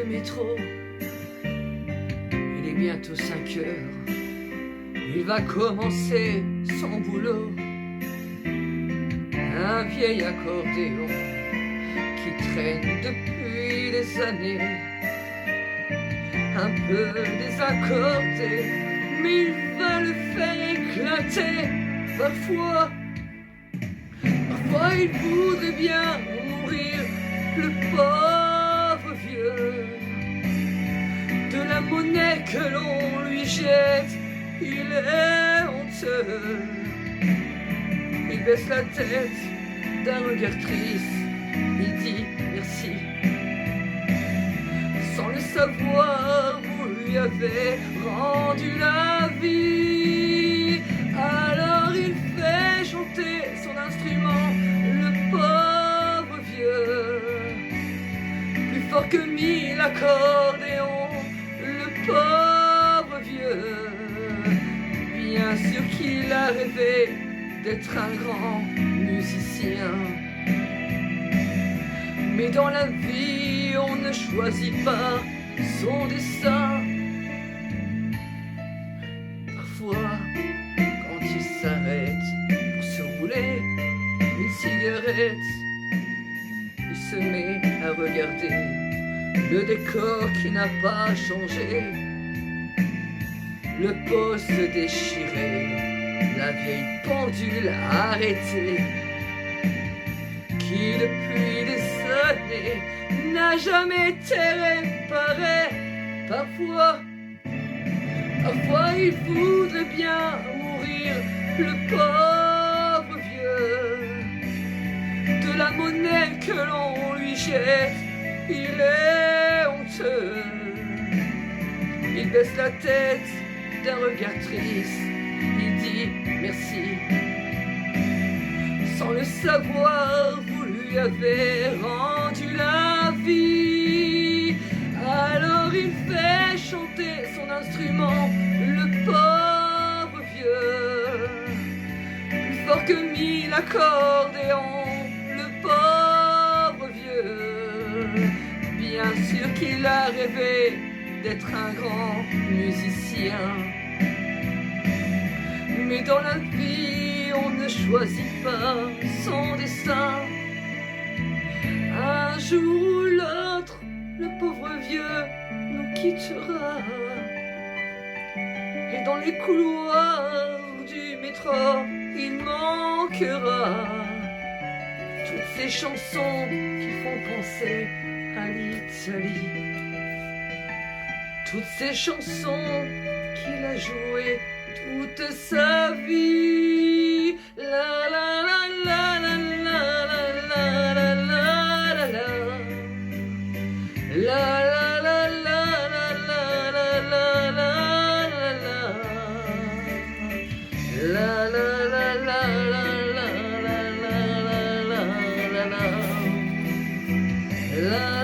de métro. Il est bientôt 5 heures. Il va commencer son boulot. Un vieil accordéon qui traîne depuis des années, un peu désaccordé, mais il va le faire éclater. Parfois il voudrait bien mourir, le pauvre vieux. De la monnaie que l'on lui jette, il est honteux. Il baisse la tête d'un regard triste, il dit merci. Sans le savoir, vous lui avez rendu la vie. Alors il fait chanter son instrument, le pauvre vieux. Plus fort que 1000 accordéons, le pauvre vieux. Bien sûr qu'il a rêvé d'être un grand musicien. Mais dans la vie, on ne choisit pas son destin. Parfois, quand il s'arrête pour se rouler une cigarette, il se met à regarder le décor qui n'a pas changé. Le poste déchiré, la vieille pendule arrêtée, qui depuis des années n'a jamais été réparée. Parfois il voudrait bien mourir, le pauvre vieux. De la monnaie que l'on lui jette, il est honteux. Il baisse la tête d'un regard triste, il dit merci. Sans le savoir, vous lui avez rendu la vie. Alors il fait chanter son instrument, le pauvre vieux. Plus fort que 1000 accordéons, le pauvre vieux. Bien sûr qu'il a rêvé d'être un grand musicien. Mais dans la vie, on ne choisit pas son destin. Un jour ou l'autre, le pauvre vieux nous quittera. Et dans les couloirs du métro, il manquera toutes ces chansons qui font penser à l'Italie. Toutes ces chansons qu'il a jouées toute sa vie. La la la la la la la la la la la la. La la la la la la la la la la. La la la la la la la la la la la.